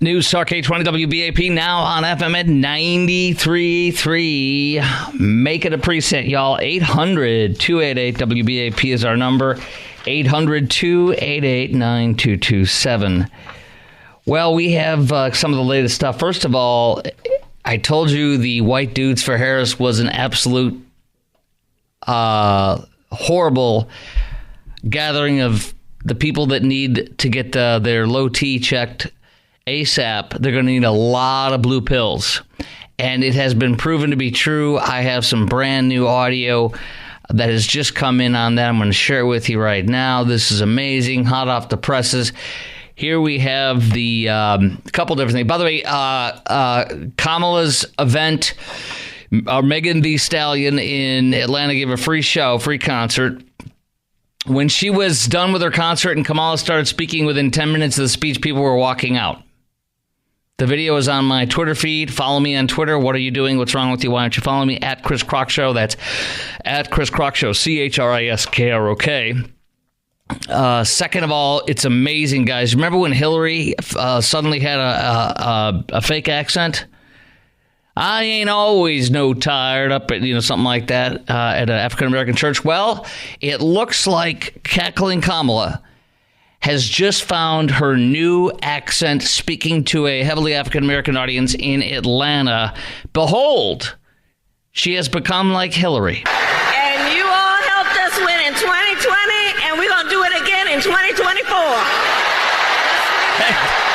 News Talk 820 WBAP now on FM at 93.3. Make it a precinct, y'all. 800-288-WBAP is our number. 800-288-9227. Well, we have some of the latest stuff. First of all, I told you the White Dudes for Harris was an absolute horrible gathering of the people that need to get their low T checked ASAP. They're going to need a lot of blue pills. And it has been proven to be true. I have some brand new audio that has just come in on that. I'm going to share it with you right now. This is amazing, hot off the presses. Here we have the couple different things. By the way, Kamala's event, Megan Thee Stallion in Atlanta gave a free show, free concert. When she was done with her concert and Kamala started speaking, within 10 minutes of the speech, people were walking out. The video is on my Twitter feed. Follow me on Twitter. What are you doing? What's wrong with you? Why don't you follow me? At Chris Crock Show. That's at Chris Crock Show. ChrisKrock. Second of all, it's amazing, guys. Remember when Hillary suddenly had a fake accent? I ain't always no tired up at, something like that at an African-American church. Well, it looks like cackling Kamala has just found her new accent speaking to a heavily African-American audience in Atlanta. Behold, she has become like Hillary. And you all helped us win in 2020, and we're going to do it again in 2024.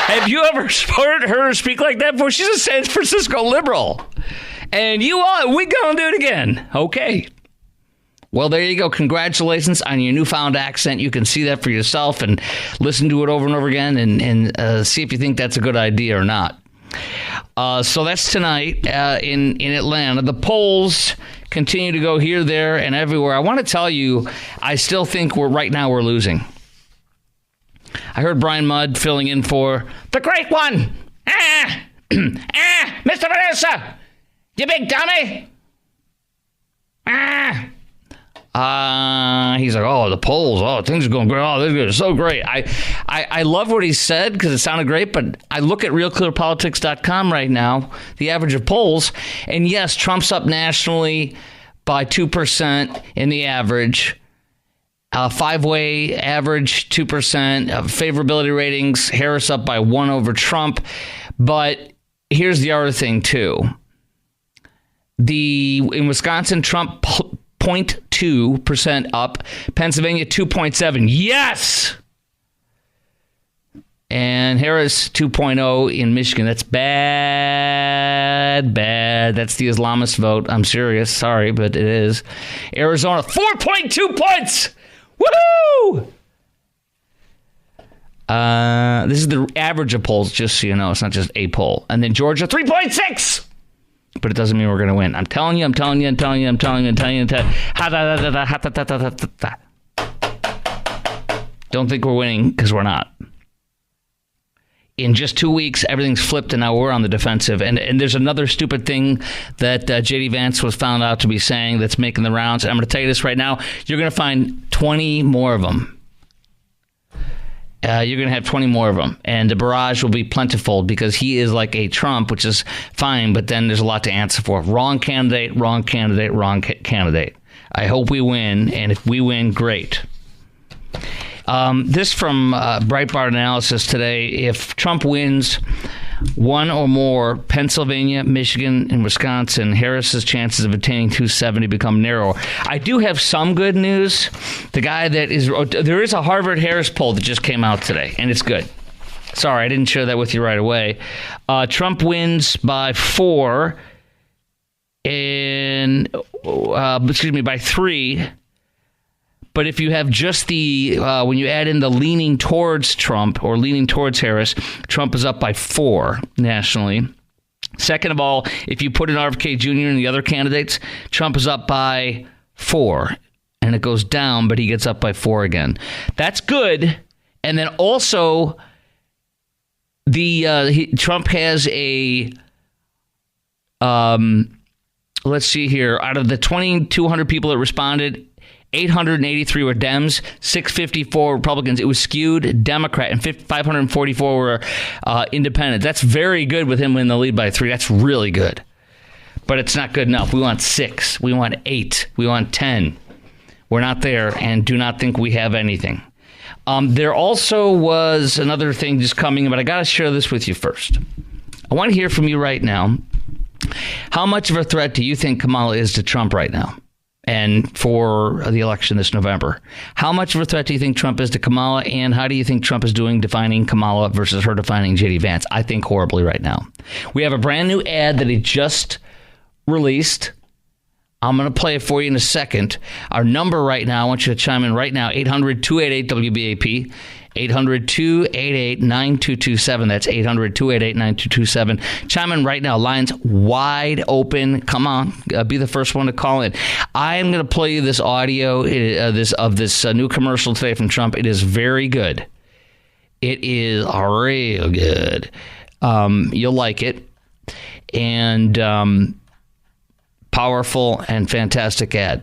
Have you ever heard her speak like that before? She's a San Francisco liberal. And we're going to do it again. Okay. Well, there you go. Congratulations on your newfound accent. You can see that for yourself and listen to it over and over again and see if you think that's a good idea or not. So that's tonight in Atlanta. The polls continue to go here, there, and everywhere. I want to tell you, I still think right now we're losing. I heard Brian Mudd filling in for the great one. Mr. Vanessa, you big dummy. He's like, the polls, things are going great. Oh, this is so great. I love what he said because it sounded great, but I look at realclearpolitics.com right now, the average of polls, and yes, Trump's up nationally by 2% in the average. Five-way average, 2%. Favorability ratings, Harris up by 1 over Trump. But here's the other thing, too. In Wisconsin, Trump 0.2% up. Pennsylvania, 2.7. Yes! And Harris, 2.0 in Michigan. That's bad. That's the Islamist vote. I'm serious. Sorry, but it is. Arizona, 4.2 points! Woohoo! This is the average of polls, just so you know. It's not just a poll. And then Georgia, 3.6! But it doesn't mean we're going to win. I'm telling you. Don't think we're winning, because we're not. In just 2 weeks, everything's flipped, and now we're on the defensive. And there's another stupid thing that J.D. Vance was found out to be saying that's making the rounds. And I'm going to tell you this right now. You're going to find 20 more of them. You're going to have 20 more of them. And the barrage will be plentiful because he is like a Trump, which is fine, but then there's a lot to answer for. Wrong candidate. I hope we win, and if we win, great. This from Breitbart Analysis today. If Trump wins one or more Pennsylvania, Michigan, and Wisconsin, Harris's chances of attaining 270 become narrower. I do have some good news. There is a Harvard-Harris poll that just came out today, and it's good. Sorry, I didn't share that with you right away. Trump wins by 4 by 3. But if you have just when you add in the leaning towards Trump or leaning towards Harris, Trump is up by 4 nationally. Second of all, if you put in RFK Jr. and the other candidates, Trump is up by 4. And it goes down, but he gets up by 4 again. That's good. And then also, Trump has a... let's see here. Out of the 2,200 people that responded, 883 were Dems, 654 Republicans. It was skewed Democrat, and 544 were independent. That's very good with him in the lead by 3. That's really good. But it's not good enough. We want 6. We want 8. We want 10. We're not there and do not think we have anything. There also was another thing just coming, but I got to share this with you first. I want to hear from you right now. How much of a threat do you think Kamala is to Trump right now and for the election this November? How much of a threat do you think Trump is to Kamala, and how do you think Trump is doing defining Kamala versus her defining J.D. Vance? I think horribly right now. We have a brand new ad that he just released. I'm going to play it for you in a second. Our number right now, I want you to chime in right now, 800-288-WBAP, 800-288-9227. That's 800-288-9227. Chime in right now. Lines wide open. Come on. Be the first one to call in. I am going to play you this audio of this new commercial today from Trump. It is very good. It is real good. You'll like it. And powerful and fantastic ad.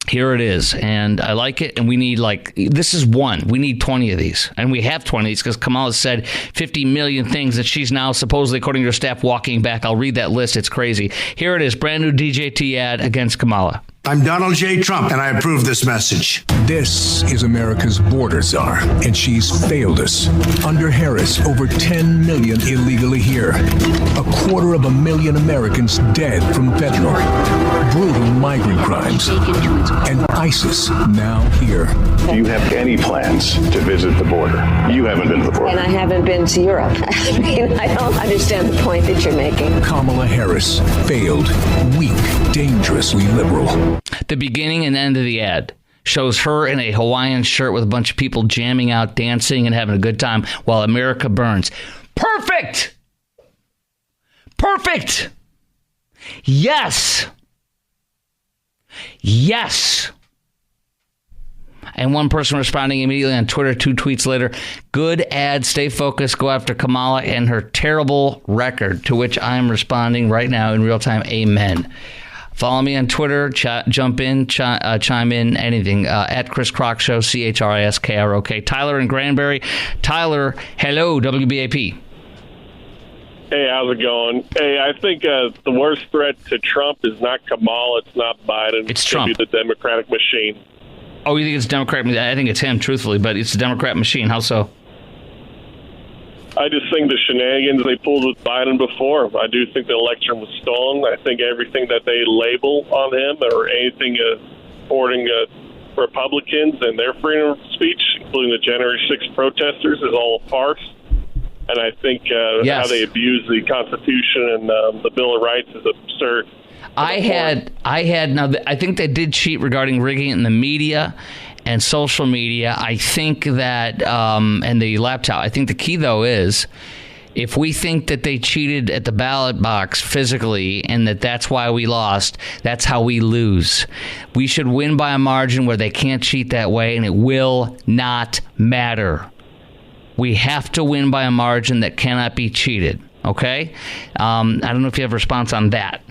Here it is, and I like it, and we need, this is one. We need 20 of these, and we have 20 of these because Kamala said 50 million things that she's now supposedly, according to her staff, walking back. I'll read that list. It's crazy. Here it is, brand new DJT ad against Kamala. I'm Donald J. Trump, and I approve this message. This is America's border czar, and she's failed us. Under Harris, over 10 million illegally here. 250,000 Americans dead from fentanyl. Brutal migrant crimes. And ISIS now here. Do you have any plans to visit the border? You haven't been to the border. And I haven't been to Europe. I mean, I don't understand the point that you're making. Kamala Harris, failed, weak, dangerously liberal. The beginning and end of the ad shows her in a Hawaiian shirt with a bunch of people jamming out, dancing, and having a good time while America burns. Perfect! Perfect! Yes! Yes! And one person responding immediately on Twitter 2 tweets later, good ad, stay focused, go after Kamala and her terrible record, to which I am responding right now in real time, amen. Follow me on Twitter, jump in, chime in, anything, at Chris Crock Show, ChrisKrok. Tyler in Granbury. Tyler, hello, WBAP. Hey, how's it going? Hey, I think the worst threat to Trump is not Kamala, it's not Biden. It's Trump. It's the Democratic machine. Oh, you think it's Democrat? I think it's him, truthfully, but it's the Democrat machine. How so? I just think the shenanigans they pulled with Biden before. I do think the election was stolen. I think everything that they label on him or anything supporting Republicans and their freedom of speech, including the January 6th protesters, is all a farce. And I think how they abuse the Constitution and the Bill of Rights is absurd. I think they did cheat regarding rigging in the media and social media. I think that, and the laptop, I think the key, though, is if we think that they cheated at the ballot box physically and that's why we lost, that's how we lose. We should win by a margin where they can't cheat that way, and it will not matter. We have to win by a margin that cannot be cheated, okay? I don't know if you have a response on that.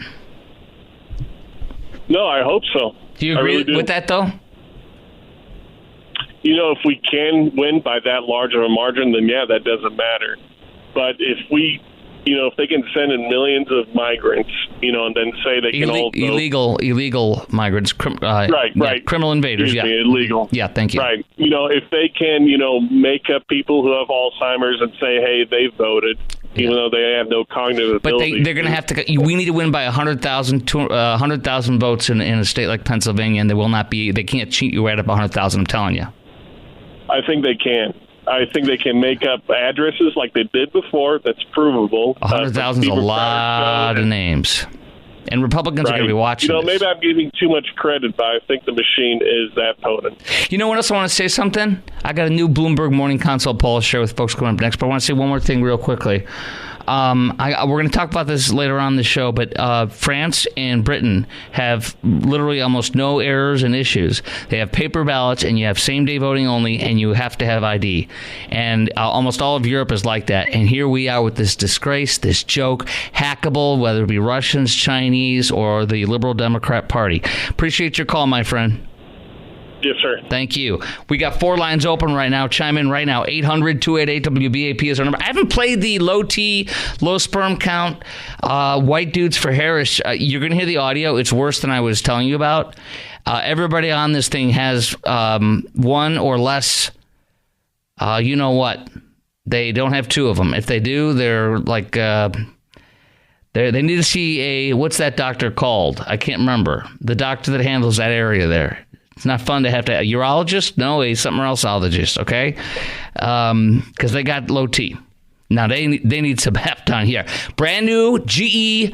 No, I hope so. Do you agree with that, though? You know, if we can win by that large of a margin, then yeah, that doesn't matter. But if they can send in millions of migrants, and then say they can also illegal migrants, right, criminal invaders, illegal, thank you. Right, if they can, make up people who have Alzheimer's and say, hey, they voted. Even though they have no cognitive ability. But they're going to have to. We need to win by 100,000 votes in a state like Pennsylvania, and they can't cheat you right up 100,000. I'm telling you. I think they can. I think they can make up addresses like they did before. That's provable. 100,000 is a lot of names. And Republicans are going to be watching this. Maybe I'm giving too much credit, but I think the machine is that potent. You know what else I want to say something? I got a new Bloomberg Morning Consult poll to share with folks coming up next, but I want to say one more thing real quickly. We're going to talk about this later on in the show, but France and Britain have literally almost no errors and issues. They have paper ballots, and you have same-day voting only, and you have to have ID. And almost all of Europe is like that. And here we are with this disgrace, this joke, hackable, whether it be Russians, Chinese, or the Liberal Democrat Party. Appreciate your call, my friend. Yes, sir. Thank you. We got 4 lines open right now. Chime in right now. 800-288-WBAP is our number. I haven't played the low T, low sperm count, white dudes for Harris. You're going to hear the audio. It's worse than I was telling you about. Everybody on this thing has one or less, you know what? They don't have 2 of them. If they do, they're like, they need to see what's that doctor called? I can't remember. The doctor that handles that area there. It's not fun to have a urologist? No, a something elseologist, okay? Because they got low T. Now, they need some help down here. Brand new GE,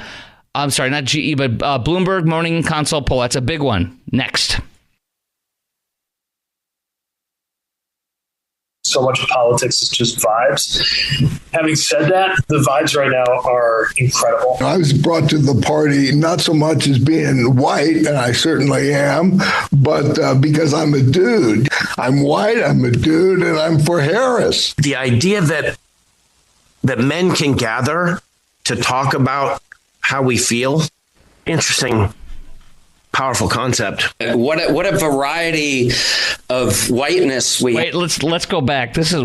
I'm sorry, not GE, but Bloomberg Morning Consult poll. That's a big one. Next. So much of politics is just vibes. Having said that, the vibes right now are incredible. I was brought to the party not so much as being white, and I certainly am, but because I'm a dude. I'm white, I'm a dude, and I'm for Harris. The idea that men can gather to talk about how we feel, interesting. Powerful concept. What a variety of whiteness we. Wait, let's go back. This is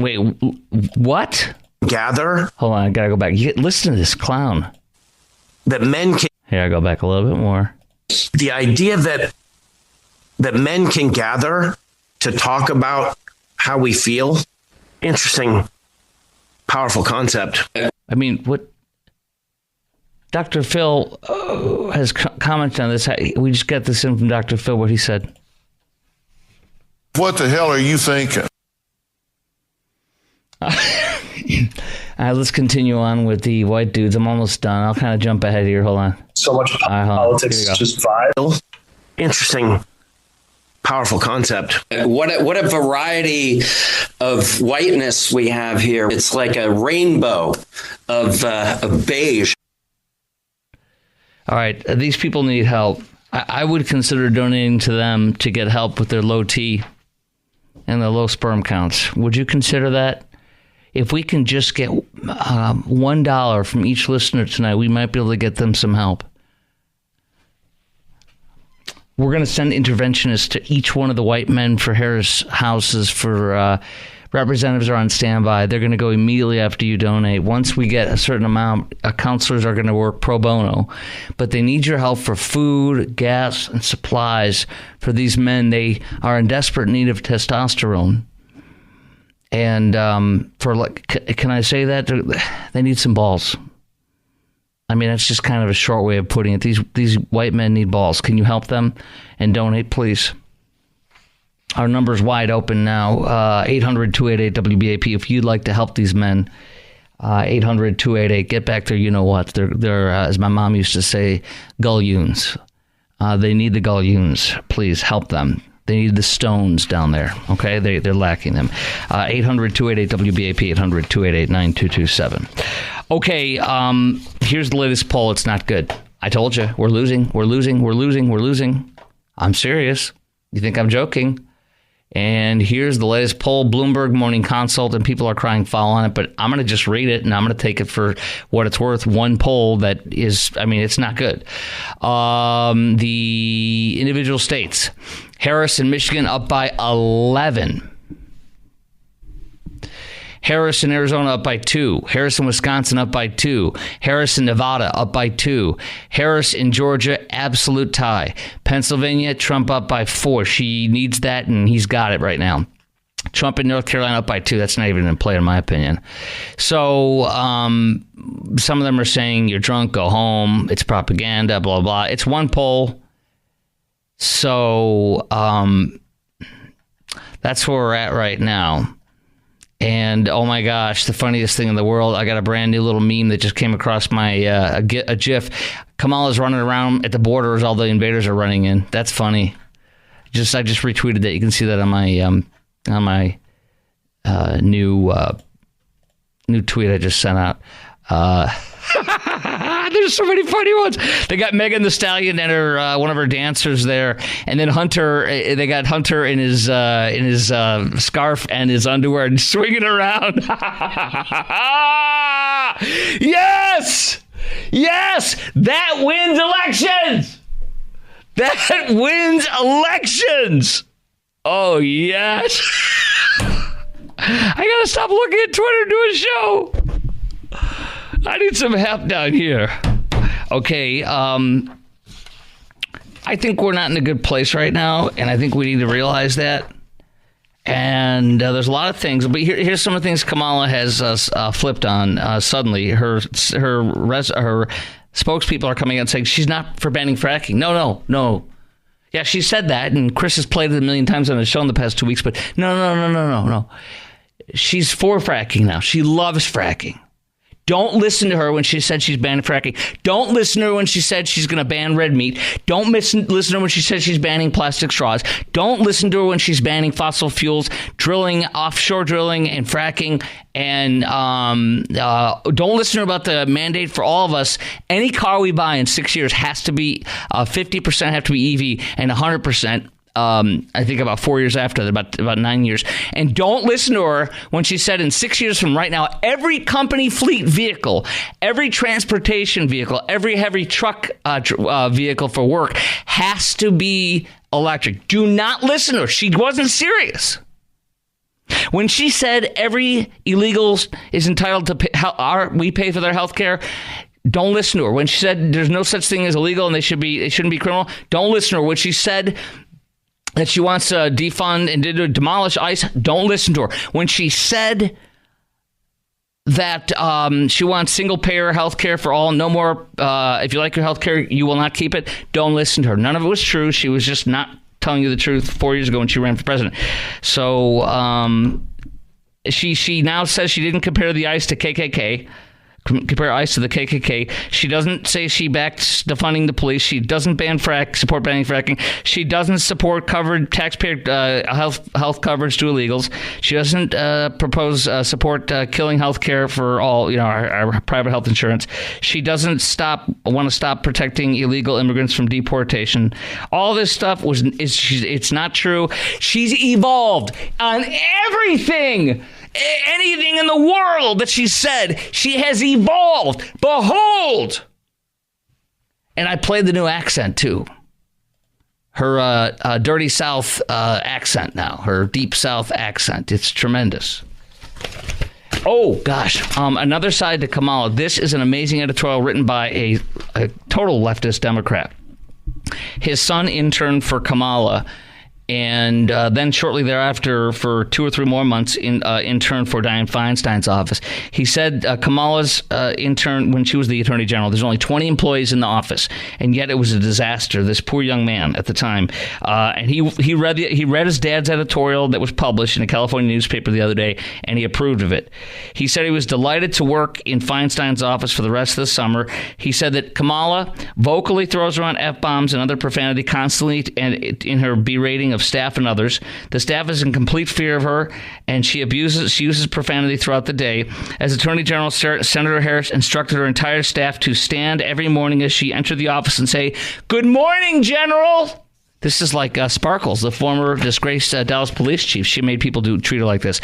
what? Gather. Hold on, I gotta go back. Listen to this clown. That men can. Here, I go back a little bit more. The idea that men can gather to talk about how we feel. Interesting. Powerful concept. I mean, what? Dr. Phil has commented on this. We just got this in from Dr. Phil, what he said. What the hell are you thinking? Let's continue on with the white dudes. I'm almost done. I'll kind of jump ahead here. Hold on. So much politics is just vibe. Interesting. Powerful concept. What a variety of whiteness we have here. It's like a rainbow of beige. All right, these people need help. I would consider donating to them to get help with their low T and their low sperm counts. Would you consider that? If we can just get $1 from each listener tonight, we might be able to get them some help. We're going to send interventionists to each one of the white men for Harris houses for representatives are on standby. They're going to go immediately after you donate. Once we get a certain amount, counselors are going to work pro bono. But they need your help for food, gas, and supplies for these men. They are in desperate need of testosterone. And can I say that? They need some balls. I mean, that's just kind of a short way of putting it. These white men need balls. Can you help them and donate, please? Our number's wide open now, 800-288-WBAP. If you'd like to help these men, 800-288, get back there, you know what. They're as my mom used to say, gullions. They need the gullions. Please help them. They need the stones down there, okay? They're lacking them. 800-288-WBAP, 800-288-9227. Okay, here's the latest poll. It's not good. I told you, we're losing. I'm serious. You think I'm joking? And here's the latest poll, Bloomberg Morning Consult, and people are crying foul on it, but I'm going to just read it, and I'm going to take it for what it's worth. One poll that is, I mean, it's not good. The individual states, Harris and Michigan up by 11. Harris in Arizona up by 2. Harris in Wisconsin up by 2. Harris in Nevada up by 2. Harris in Georgia, absolute tie. Pennsylvania, Trump up by 4. She needs that, and he's got it right now. Trump in North Carolina up by 2. That's not even in play, in my opinion. So some of them are saying you're drunk, go home. It's propaganda, blah, blah. It's one poll. So that's where we're at right now. And, oh, my gosh, the funniest thing in the world, I got a brand new little meme that just came across my a GIF. Kamala's running around at the border as all the invaders are running in. That's funny. I just retweeted that. You can see that on my new tweet I just sent out. There's so many funny ones. They got Megan Thee Stallion and her one of her dancers there, and then Hunter. They got Hunter in his scarf and his underwear and swinging around. Yes, that wins elections. That wins elections. Oh, yes. I got to stop looking at Twitter and do a show. I need some help down here. Okay, I think we're not in a good place right now, and I think we need to realize that. And there's a lot of things, but here's some of the things Kamala has flipped on suddenly. Her spokespeople are coming out and saying she's not for banning fracking. No. Yeah, she said that, and Chris has played it a million times on the show in the past 2 weeks, but no. She's for fracking now. She loves fracking. Don't listen to her when she said she's banning fracking. Don't listen to her when she said she's going to ban red meat. Don't listen to her when she said she's banning plastic straws. Don't listen to her when she's banning fossil fuels, drilling, offshore drilling, and fracking. And don't listen to her about the mandate for all of us. Any car we buy in 6 years has to be 50% have to be EV and 100%. I think about 4 years after that, about 9 years. And don't listen to her when she said in 6 years from right now, every company fleet vehicle, every transportation vehicle, every heavy truck vehicle for work has to be electric. Do not listen to her. She wasn't serious. When she said every illegal is entitled to we pay for their health care, don't listen to her. When she said there's no such thing as illegal and it shouldn't be criminal, don't listen to her. When she said that she wants to defund and demolish ICE, don't listen to her. When she said that she wants single-payer health care for all, no more, if you like your health care, you will not keep it, don't listen to her. None of it was true. She was just not telling you the truth 4 years ago when she ran for president. So she now says she didn't compare the ICE to KKK. Compare ICE to the KKK. She doesn't say she backs defunding the police. She doesn't support banning fracking. She doesn't support covered taxpayer health coverage to illegals. She doesn't propose support killing health care for all, our private health insurance. She doesn't want to stop protecting illegal immigrants from deportation. All this stuff it's not true. She's evolved on everything. Anything in the world that she said, she has evolved. Behold! And I played the new accent, too. Her dirty South accent now. Her deep South accent. It's tremendous. Oh, gosh. Another side to Kamala. This is an amazing editorial written by a total leftist Democrat. His son interned for Kamala. And then shortly thereafter, for 2 or 3 more months, interned for Dianne Feinstein's office. He said Kamala's intern, when she was the attorney general, there's only 20 employees in the office, and yet it was a disaster. This poor young man at the time, and he read his dad's editorial that was published in a California newspaper the other day, and he approved of it. He said he was delighted to work in Feinstein's office for the rest of the summer. He said that Kamala vocally throws around F-bombs and other profanity constantly, and in her berating of staff and others. The staff is in complete fear of her, and she uses profanity throughout the day. As Attorney General, Senator Harris instructed her entire staff to stand every morning as she entered the office and say, "Good morning, General." This is like Sparkles, the former disgraced Dallas police chief. She made people treat her like this.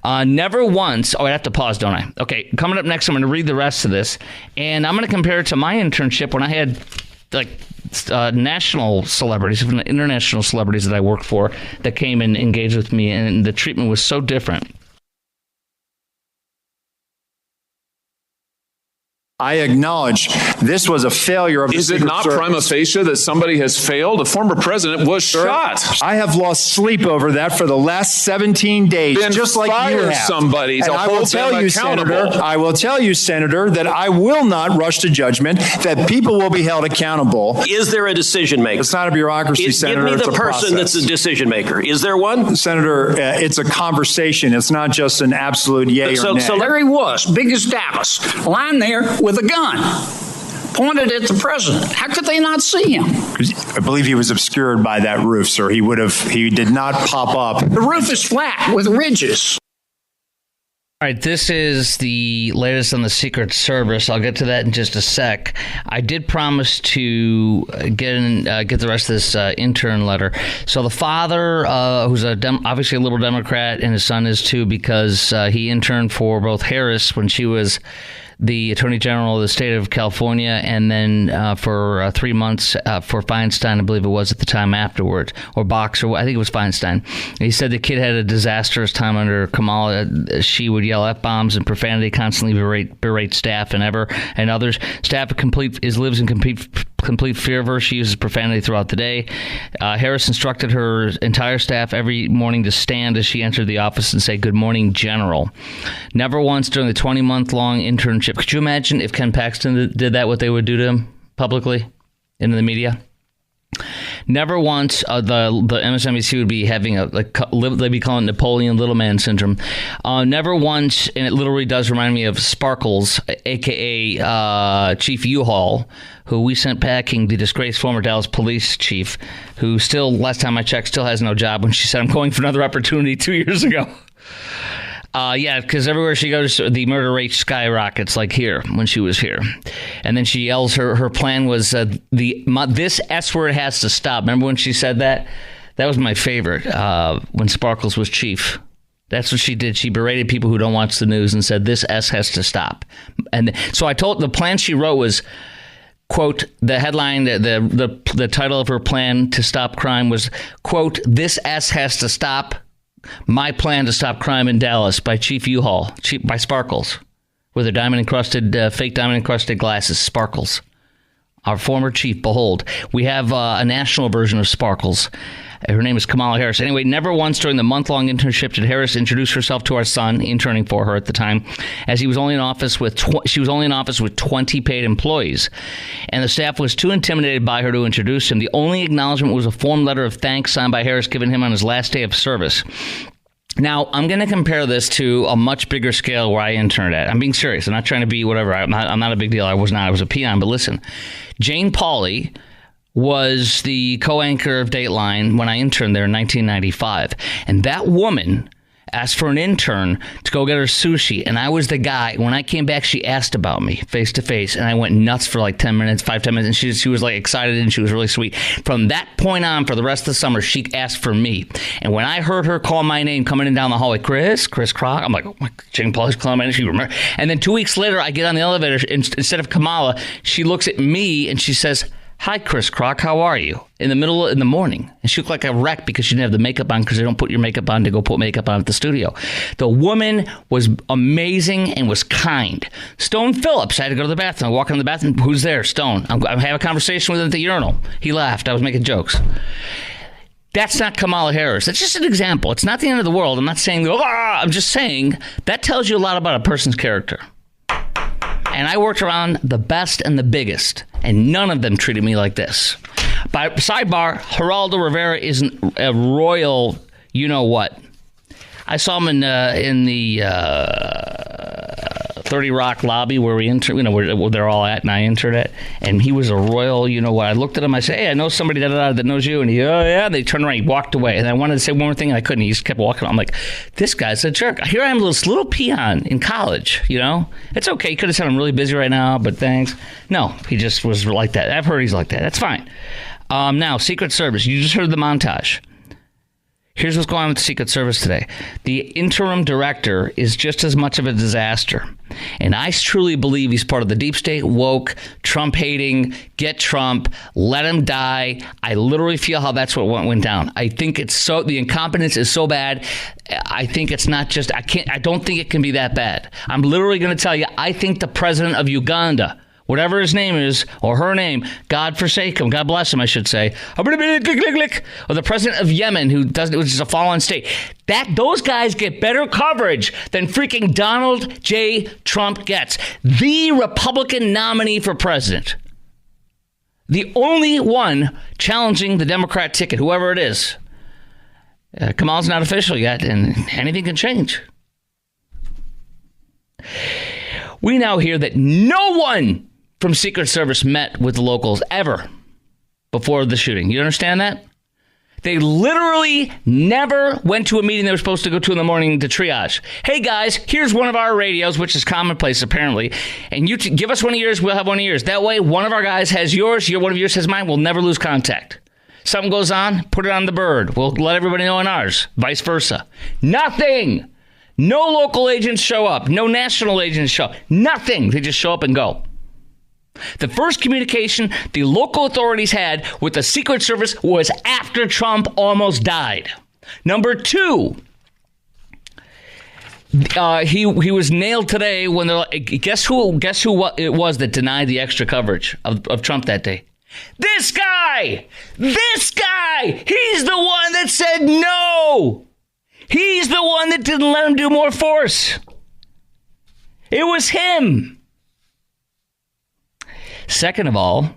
Never once. Oh, I have to pause, don't I? Okay, coming up next, I'm going to read the rest of this, and I'm going to compare it to my internship when I had national celebrities, international celebrities that I worked for that came and engaged with me, and the treatment was so different. I acknowledge this was a failure of the Secret Service. Is it not prima facie that somebody has failed? A former president was shot. I have lost sleep over that for the last 17 days, then just like you have. Somebody and I will tell you, Senator, that I will not rush to judgment, that people will be held accountable. Is there a decision maker? It's not a bureaucracy, Senator. Give me the person that's a decision maker. Is there one? Senator, it's a conversation. It's not just an absolute yay or nay. So there he was, big as Dallas, lying there with a gun pointed at the president. How could they not see him? I believe he was obscured by that roof, sir. He did not pop up. The roof is flat with ridges. All right, this is the latest on the Secret Service. I'll get to that in just a sec. I did promise to get the rest of this intern letter. So the father, who's obviously a liberal Democrat, and his son is too, because he interned for both Harris when she was the Attorney General of the state of California, and then for 3 months for Feinstein, I believe it was at the time afterwards, or Boxer, I think it was Feinstein. He said the kid had a disastrous time under Kamala. She would yell F-bombs and profanity, constantly berate staff and others. Staff lives in complete fear of her. She uses profanity throughout the day. Harris instructed her entire staff every morning to stand as she entered the office and say, "Good morning, General." Never once during the 20-month-long internship. Could you imagine if Ken Paxton did that, what they would do to him publicly in the media? Never once the MSNBC would be having they'd be calling it Napoleon Little Man syndrome. Never once, and it literally does remind me of Sparkles, a.k.a. Chief U-Haul, who we sent packing, the disgraced former Dallas police chief, who still, last time I checked, still has no job when she said, "I'm going for another opportunity" 2 years ago. Because everywhere she goes, the murder rate skyrockets, like here, when she was here. And then she yells, her plan was, this S word has to stop. Remember when she said that? That was my favorite, when Sparkles was chief. That's what she did. She berated people who don't watch the news and said, this S has to stop. And so I told, the plan she wrote was, quote, the headline, the title of her plan to stop crime was, quote, "This S has to stop. My plan to stop crime in Dallas" by Chief U-Haul, by Sparkles, with her fake diamond encrusted glasses. Sparkles, our former chief. Behold, we have a national version of Sparkles. Her name is Kamala Harris. Anyway, never once during the month-long internship did Harris introduce herself to our son, interning for her at the time, as he was only in office with she was only in office with 20 paid employees, and the staff was too intimidated by her to introduce him. The only acknowledgement was a form letter of thanks signed by Harris, given him on his last day of service. Now, I'm going to compare this to a much bigger scale where I interned at. I'm being serious. I'm not trying to be whatever. I'm not a big deal. I was not. I was a peon. But listen, Jane Pauley was the co-anchor of Dateline when I interned there in 1995. And that woman asked for an intern to go get her sushi. And I was the guy. When I came back, she asked about me face to face. And I went nuts for like 10 minutes. And she was like excited, and she was really sweet. From that point on, for the rest of the summer, she asked for me. And when I heard her call my name coming in down the hallway, Chris Crock, I'm like, oh my, Jane Pauley's calling my name. She remember. And then 2 weeks later, I get on the elevator. Instead of Kamala, she looks at me and she says, "Hi, Chris Crock, how are you?" In the morning. And she looked like a wreck because she didn't have the makeup on, because they don't put your makeup on to go put makeup on at the studio. The woman was amazing and was kind. Stone Phillips, I had to go to the bathroom. I walk in the bathroom. Who's there? Stone. I have a conversation with him at the urinal. He laughed. I was making jokes. That's not Kamala Harris. That's just an example. It's not the end of the world. I'm not saying, I'm just saying that tells you a lot about a person's character. And I worked around the best and the biggest, and none of them treated me like this. By sidebar, Geraldo Rivera isn't a royal, you know what. I saw him in the 30 Rock lobby where we where they're all at, and I entered it, and he was a royal, you know what. I looked at him, I said, "Hey, I know somebody that knows you," and he, "Oh yeah." And they turned around, he walked away, and I wanted to say one more thing, and I couldn't. He just kept walking. I'm like, this guy's a jerk. Here I am, this little peon in college. You know, it's okay. He could have said, "I'm really busy right now, but thanks." No, he just was like that. I've heard he's like that. That's fine. Now, Secret Service. You just heard the montage. Here's what's going on with the Secret Service today. The interim director is just as much of a disaster. And I truly believe he's part of the deep state, woke, Trump-hating, get Trump, let him die. I literally feel how that's what went down. I think the incompetence is so bad. I think it's not just, I don't think it can be that bad. I'm literally going to tell you, I think the president of Uganda, whatever his name is, or her name, God forsake him, God bless him, I should say, or the president of Yemen, which is a fallen state, those guys get better coverage than freaking Donald J. Trump gets. The Republican nominee for president. The only one challenging the Democrat ticket, whoever it is. Kamala's not official yet, and anything can change. We now hear that no one from Secret Service met with the locals ever before the shooting. You understand that? They literally never went to a meeting they were supposed to go to in the morning to triage. Hey guys, here's one of our radios, which is commonplace apparently, and you give us one of yours, we'll have one of yours. That way, one of our guys has yours, one of yours has mine, we'll never lose contact. Something goes on, put it on the bird. We'll let everybody know on ours. Vice versa. Nothing. No local agents show up. No national agents show up. Nothing. They just show up and go. The first communication the local authorities had with the Secret Service was after Trump almost died. Number two, he was nailed today when they're like, guess who it was that denied the extra coverage of Trump that day? This guy! He's the one that said no! He's the one that didn't let him do more force. It was him. Second of all,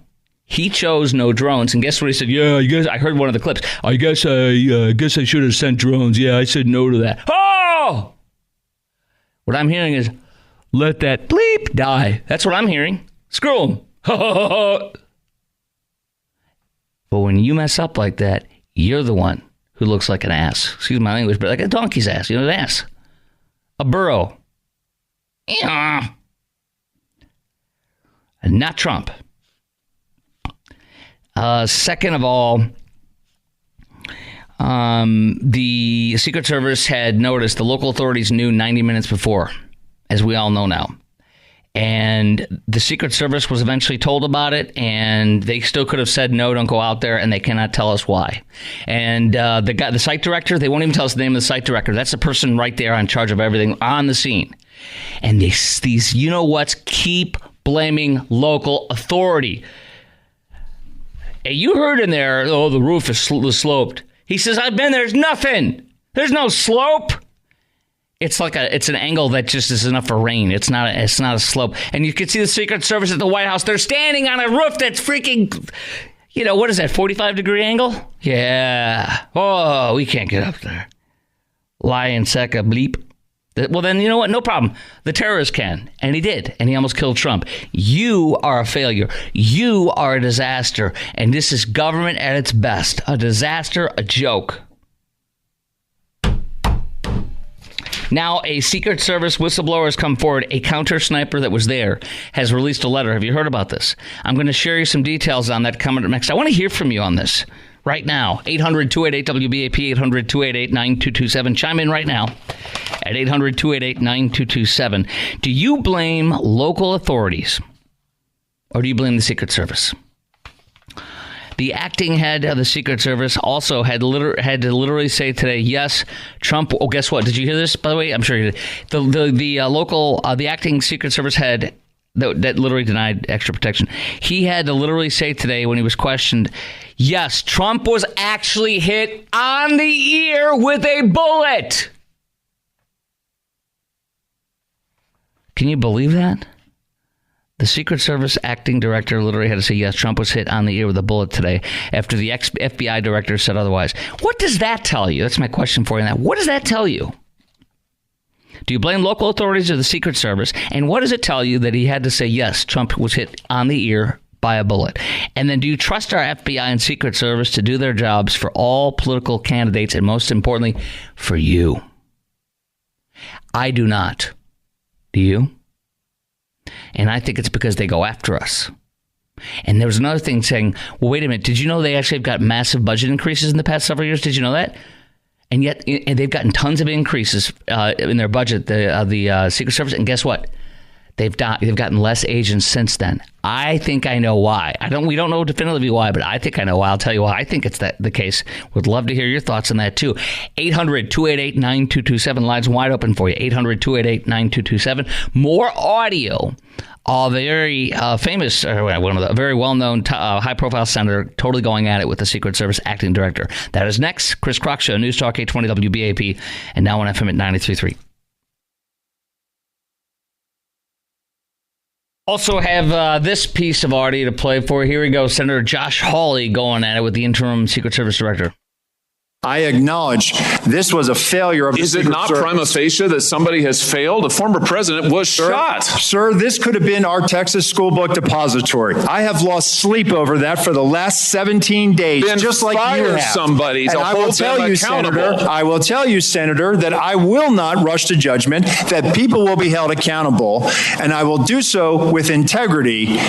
he chose no drones. And guess what he said? Yeah, I heard one of the clips. I guess I should have sent drones. Yeah, I said no to that. Oh! What I'm hearing is, let that bleep die. That's what I'm hearing. Screw him. But when you mess up like that, you're the one who looks like an ass. Excuse my language, but like a donkey's ass. You know, an ass. A burro. Yeah. And not Trump. Second of all, the Secret Service had noticed, the local authorities knew 90 minutes before, as we all know now. And the Secret Service was eventually told about it, and they still could have said, no, don't go out there, and they cannot tell us why. And the site director, they won't even tell us the name of the site director. That's the person right there in charge of everything on the scene. And these you-know-whats keep blaming local authority. Hey, you heard in there, oh, the roof is sloped. He says, I've been there, there's nothing. There's no slope. It's an angle that just is enough for rain. It's not a slope. And you can see the Secret Service at the White House. They're standing on a roof that's freaking, what is that, 45-degree angle? Yeah. Oh, we can't get up there. Lion Secca bleep. Well, then, you know what? No problem. The terrorist can. And he did. And he almost killed Trump. You are a failure. You are a disaster. And this is government at its best. A disaster, a joke. Now, a Secret Service whistleblower has come forward. A counter sniper that was there has released a letter. Have you heard about this? I'm going to share you some details on that coming up next. I want to hear from you on this right now. 800-288-WBAP, 800-288-9227. Chime in right now at 800-288-9227. Do you blame local authorities or do you blame the Secret Service? The acting head of the Secret Service also had to literally say today, yes, Trump. Oh, guess what? Did you hear this? By the way, I'm sure you did. The acting Secret Service head that literally denied extra protection. He had to literally say today when he was questioned, yes, Trump was actually hit on the ear with a bullet. Can you believe that? The Secret Service acting director literally had to say, yes, Trump was hit on the ear with a bullet today after the FBI director said otherwise. What does that tell you? That's my question for you. What does that tell you? Do you blame local authorities or the Secret Service? And what does it tell you that he had to say, yes, Trump was hit on the ear by a bullet? And then do you trust our FBI and Secret Service to do their jobs for all political candidates and most importantly, for you? I do not. Do you? And I think it's because they go after us. And there was another thing saying, well, wait a minute, did you know they actually have got massive budget increases in the past several years? Did you know that? And yet they've gotten tons of increases in their budget, the Secret Service. And guess what? They've gotten less agents since then. I think I know why. We don't know definitively why, but I think I know why. I'll tell you why I think it's the case. Would love to hear your thoughts on that too. 800-288-9227. Lines wide open for you. 800-288-9227. More audio of a very famous, one of the very well-known, high-profile senator totally going at it with the Secret Service acting director. That is next. Chris Kroc Show, News Talk 820 WBAP, and now on FM at 93.3. Also have this piece of audio to play for. Here we go. Senator Josh Hawley going at it with the interim Secret Service director. I acknowledge this was a failure of the Secret Service. Is it not prima facie that somebody has failed? A former president was shot. Sir, this could have been our Texas school book depository. I have lost sleep over that for the last 17 days, then just like you have. Somebody to hold them accountable. I will tell you, Senator, that I will not rush to judgment, that people will be held accountable, and I will do so with integrity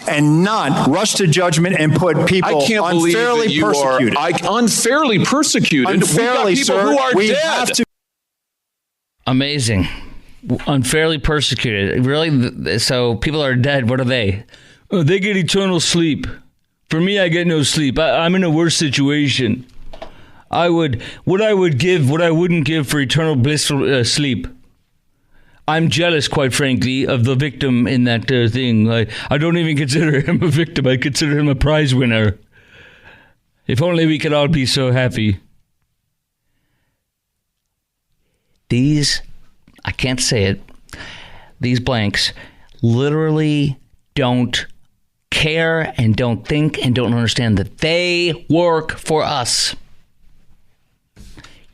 and not rush to judgment and put people unfairly persecuted. Unfairly persecuted. Unfairly, sir. Who are dead. Amazing. Unfairly persecuted. Really? So people are dead. What are they? Oh, they get eternal sleep. For me, I get no sleep. I'm in a worse situation. What I wouldn't give for eternal blissful sleep. I'm jealous, quite frankly, of the victim in that thing. I don't even consider him a victim. I consider him a prize winner. If only we could all be so happy. These, I can't say it, these blanks literally don't care and don't think and don't understand that they work for us.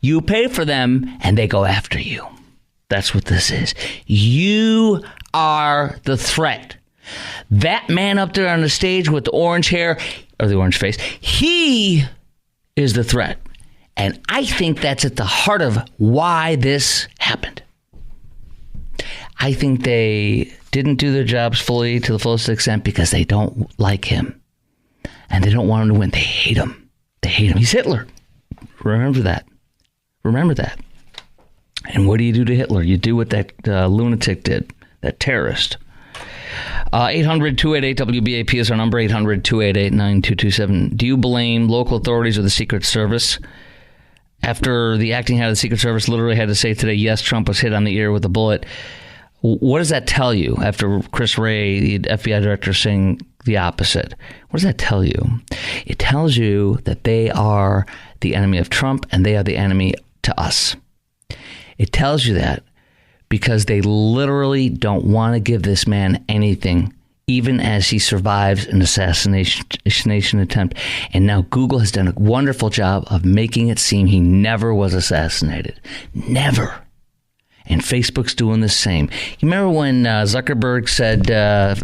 You pay for them and they go after you. That's what this is. You are the threat. That man up there on the stage with the orange hair, or the orange face, he is the threat. And I think that's at the heart of why this happened. I think they didn't do their jobs fully to the fullest extent because they don't like him. And they don't want him to win. They hate him. They hate him. He's Hitler. Remember that. Remember that. And what do you do to Hitler? You do what that lunatic did, that terrorist. 800-288-WBAP is our number, 800-288-9227. Do you blame local authorities or the Secret Service? After the acting head of the Secret Service literally had to say today, yes, Trump was hit on the ear with a bullet. What does that tell you after Chris Wray, the FBI director, saying the opposite? What does that tell you? It tells you that they are the enemy of Trump and they are the enemy to us. It tells you that because they literally don't want to give this man anything, even as he survives an assassination attempt. And now Google has done a wonderful job of making it seem he never was assassinated. Never. And Facebook's doing the same. You remember when Zuckerberg said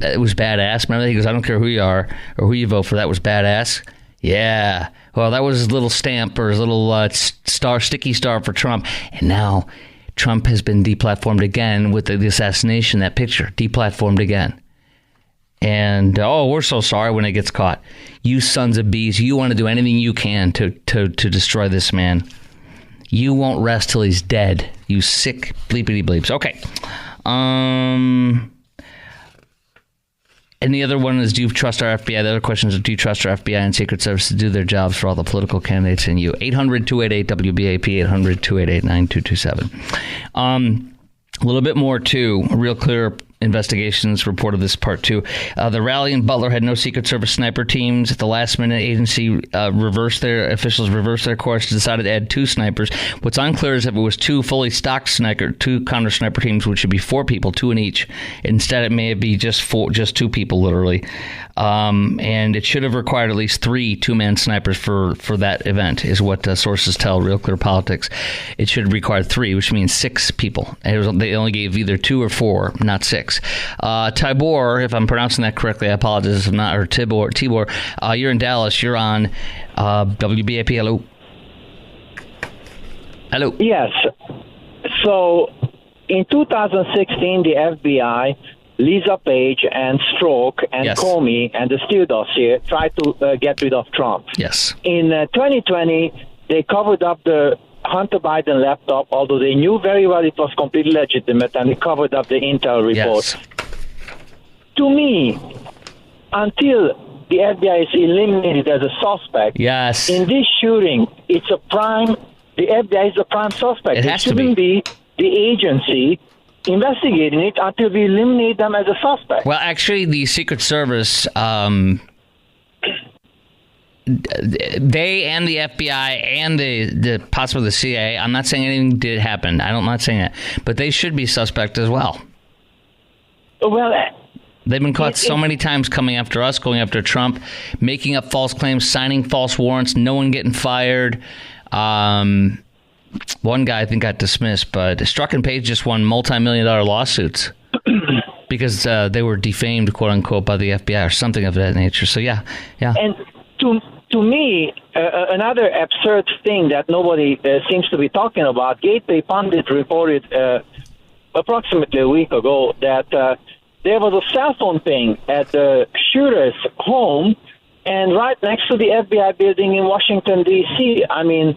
it was badass? Remember, he goes, I don't care who you are or who you vote for, that was badass. Yeah. Well, that was his little stamp or his little sticky star for Trump. And now Trump has been deplatformed again with the assassination, that picture, deplatformed again. And, we're so sorry when it gets caught. You sons of bees, you want to do anything you can to destroy this man. You won't rest till he's dead. You sick bleepity bleeps. Okay. And the other one is, do you trust our FBI? The other question is, do you trust our FBI and Secret Service to do their jobs for all the political candidates and you? 800-288-WBAP, 800-288-9227. A little bit more, too. A real clear investigations report of this part 2. The rally in Butler had no Secret Service sniper teams. At the last minute, officials reversed their course, decided to add 2 snipers. What's unclear is if it was 2 fully stocked two counter sniper teams, which should be 4 people, 2 in each. Instead, it may be just 2 people, literally. And it should have required at least 3 2-man snipers for that event, is what sources tell Real Clear Politics. It should require 3, which means 6 people. They only gave either 2 or 4, not 6. Tibor, if I'm pronouncing that correctly, I apologize if not, or Tibor, you're in Dallas. You're on WBAP. Hello. Hello. Yes. So in 2016, the FBI, Lisa Page and Strzok and Comey and the Steele dossier tried to get rid of Trump. Yes. In 2020, they covered up the Hunter Biden laptop, although they knew very well it was completely legitimate, and they covered up the Intel report. Yes. To me, until the FBI is eliminated as a suspect, in this shooting, the FBI is the prime suspect. It has shouldn't be the agency investigating it until we eliminate them as a suspect. Well, actually, the Secret Service, they and the FBI and the possibly the CIA, I'm not saying anything did happen. I'm not saying that. But they should be suspect as well. Well, they've been caught so many times coming after us, going after Trump, making up false claims, signing false warrants, no one getting fired. One guy, I think, got dismissed, but Strzok and Page just won multi-million-dollar lawsuits because they were defamed, quote-unquote, by the FBI or something of that nature. So, yeah. And to me, another absurd thing that nobody seems to be talking about, Gateway Pundit reported approximately a week ago that there was a cell phone ping at the shooter's home and right next to the FBI building in Washington, D.C. I mean,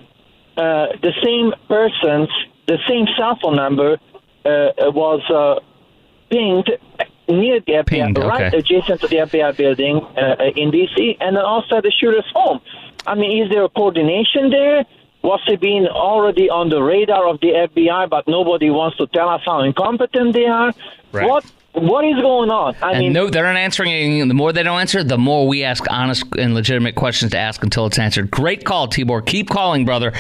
the same persons the same cell phone number was pinged near the FBI, right adjacent to the FBI building in D.C., and then also the shooter's home. I mean, is there a coordination there? Was he being already on the radar of the FBI, but nobody wants to tell us how incompetent they are? Right. What is going on? I mean, no, they're not answering anything. The more they don't answer, the more we ask honest and legitimate questions to ask until it's answered. Great call, Tibor. Keep calling, brother.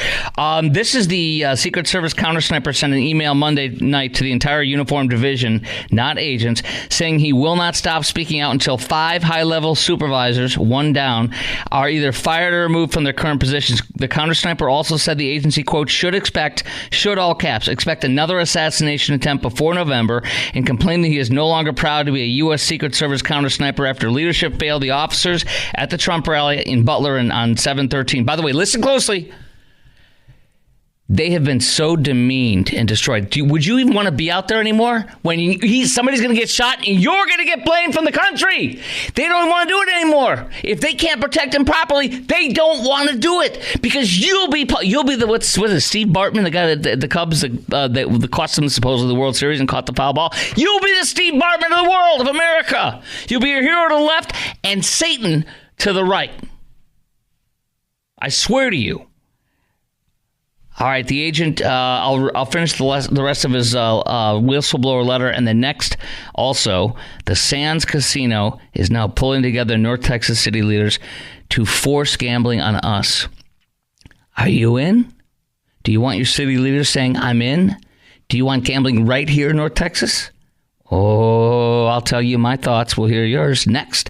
This is the Secret Service counter sniper sent an email Monday night to the entire uniformed division, not agents, saying he will not stop speaking out until 5 high-level supervisors, 1 down, are either fired or removed from their current positions. The counter sniper also said the agency, quote, should all caps, expect another assassination attempt before November, and complained that he is no longer proud to be a U.S. Secret Service counter sniper after leadership failed the officers at the Trump rally in Butler and on 7/13. By the way, listen closely. They have been so demeaned and destroyed. Would you even want to be out there anymore when somebody's going to get shot and you're going to get blamed from the country? They don't want to do it anymore. If they can't protect them properly, they don't want to do it because you'll be the what's it, Steve Bartman, the guy that the Cubs that cost them supposedly the World Series and caught the foul ball. You'll be the Steve Bartman of the world of America. You'll be your hero to the left and Satan to the right. I swear to you. All right, the agent, I'll finish the rest of his whistleblower letter. And then next, also, the Sands Casino is now pulling together North Texas city leaders to force gambling on us. Are you in? Do you want your city leaders saying, I'm in? Do you want gambling right here in North Texas? Oh, I'll tell you my thoughts. We'll hear yours next.